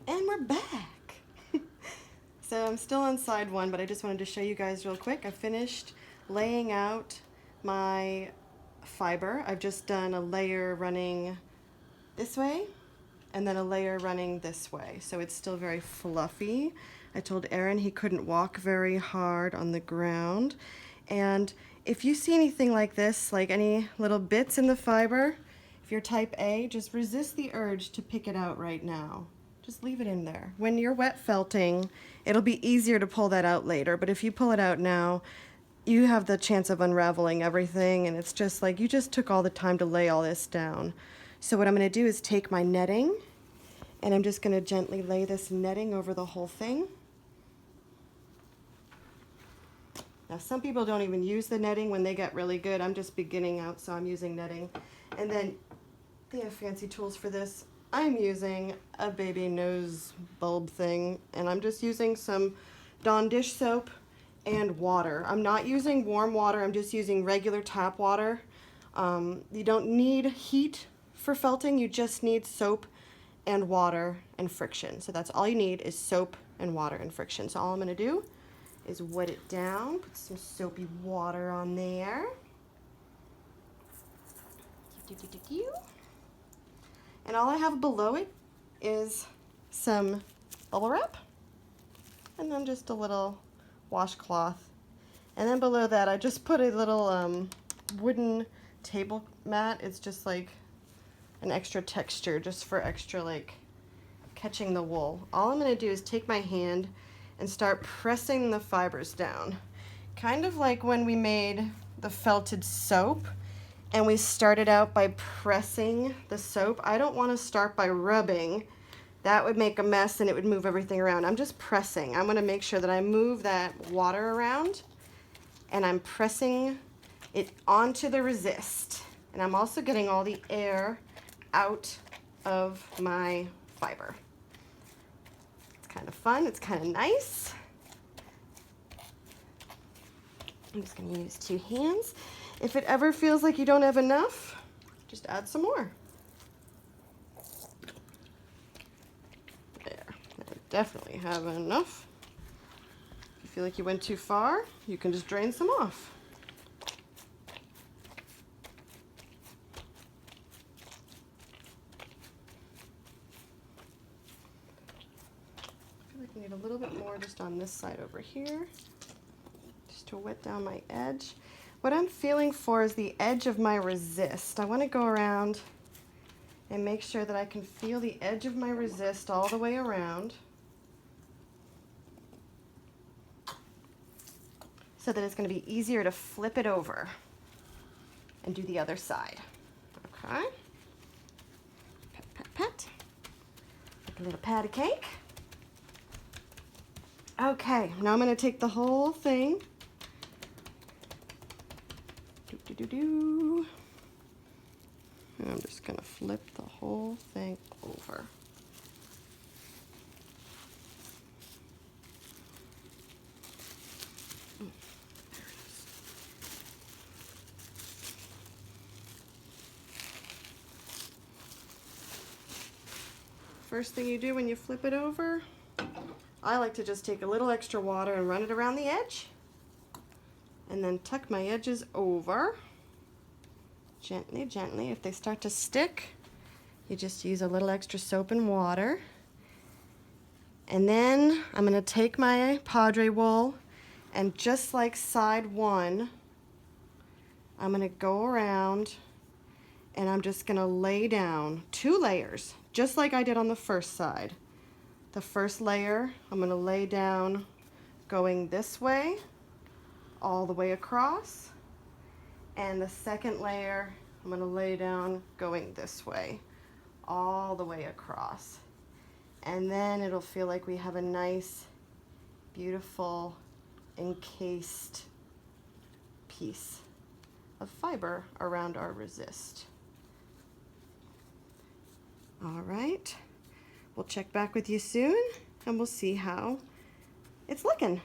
And we're back. So I'm still on side one, but I just wanted to show you guys real quick. I finished laying out my fiber. I've just done a layer running this way and then a layer running this way. So it's still very fluffy. I told Aaron he couldn't walk very hard on the ground. And if you see anything like this, like any little bits in the fiber, if you're type A, just resist the urge to pick it out right now. Just leave it in there. When you're wet felting, it'll be easier to pull that out later, but if you pull it out now, you have the chance of unraveling everything, and it's just like you just took all the time to lay all this down. So what I'm going to do is take my netting, and I'm just going to gently lay this netting over the whole thing. Now some people don't even use the netting when they get really good. I'm just beginning out, so I'm using netting. And then they have fancy tools for this. I'm using a baby nose bulb thing, and I'm just using some Dawn dish soap and water. I'm not using warm water, I'm just using regular tap water. You don't need heat for felting, you just need soap and water and friction. So that's all you need is soap and water and friction. So all I'm gonna do is wet it down, put some soapy water on there. And all I have below it is some bubble wrap and then just a little washcloth. And then below that I just put a little wooden table mat. It's just like an extra texture just for extra like catching the wool. All I'm going to do is take my hand and start pressing the fibers down. Kind of like when we made the felted soap. And we started out by pressing the soap. I don't want to start by rubbing. That would make a mess and it would move everything around. I'm just pressing. I'm going to make sure that I move that water around and I'm pressing it onto the resist. And I'm also getting all the air out of my fiber. It's kind of fun. It's kind of nice. I'm just going to use two hands. If it ever feels like you don't have enough, just add some more. There, I definitely have enough. If you feel like you went too far, you can just drain some off. I feel like I need a little bit more just on this side over here, just to wet down my edge. What I'm feeling for is the edge of my resist. I want to go around and make sure that I can feel the edge of my resist all the way around so that it's going to be easier to flip it over and do the other side. Okay. Pat, pat, pat. Like a little patty cake. Okay, now I'm going to take the whole thing. And I'm just going to flip the whole thing over. There it is. First thing you do when you flip it over, I like to just take a little extra water and run it around the edge. And then tuck my edges over. Gently, gently. If they start to stick, you just use a little extra soap and water. And then I'm going to take my Padre wool and just like side one, I'm going to go around and I'm just going to lay down 2 layers, just like I did on the first side. The first layer, I'm going to lay down going this way, all the way across. And the second layer, I'm going to lay down going this way, all the way across. And then it'll feel like we have a nice, beautiful, encased piece of fiber around our resist. All right, we'll check back with you soon and we'll see how it's looking.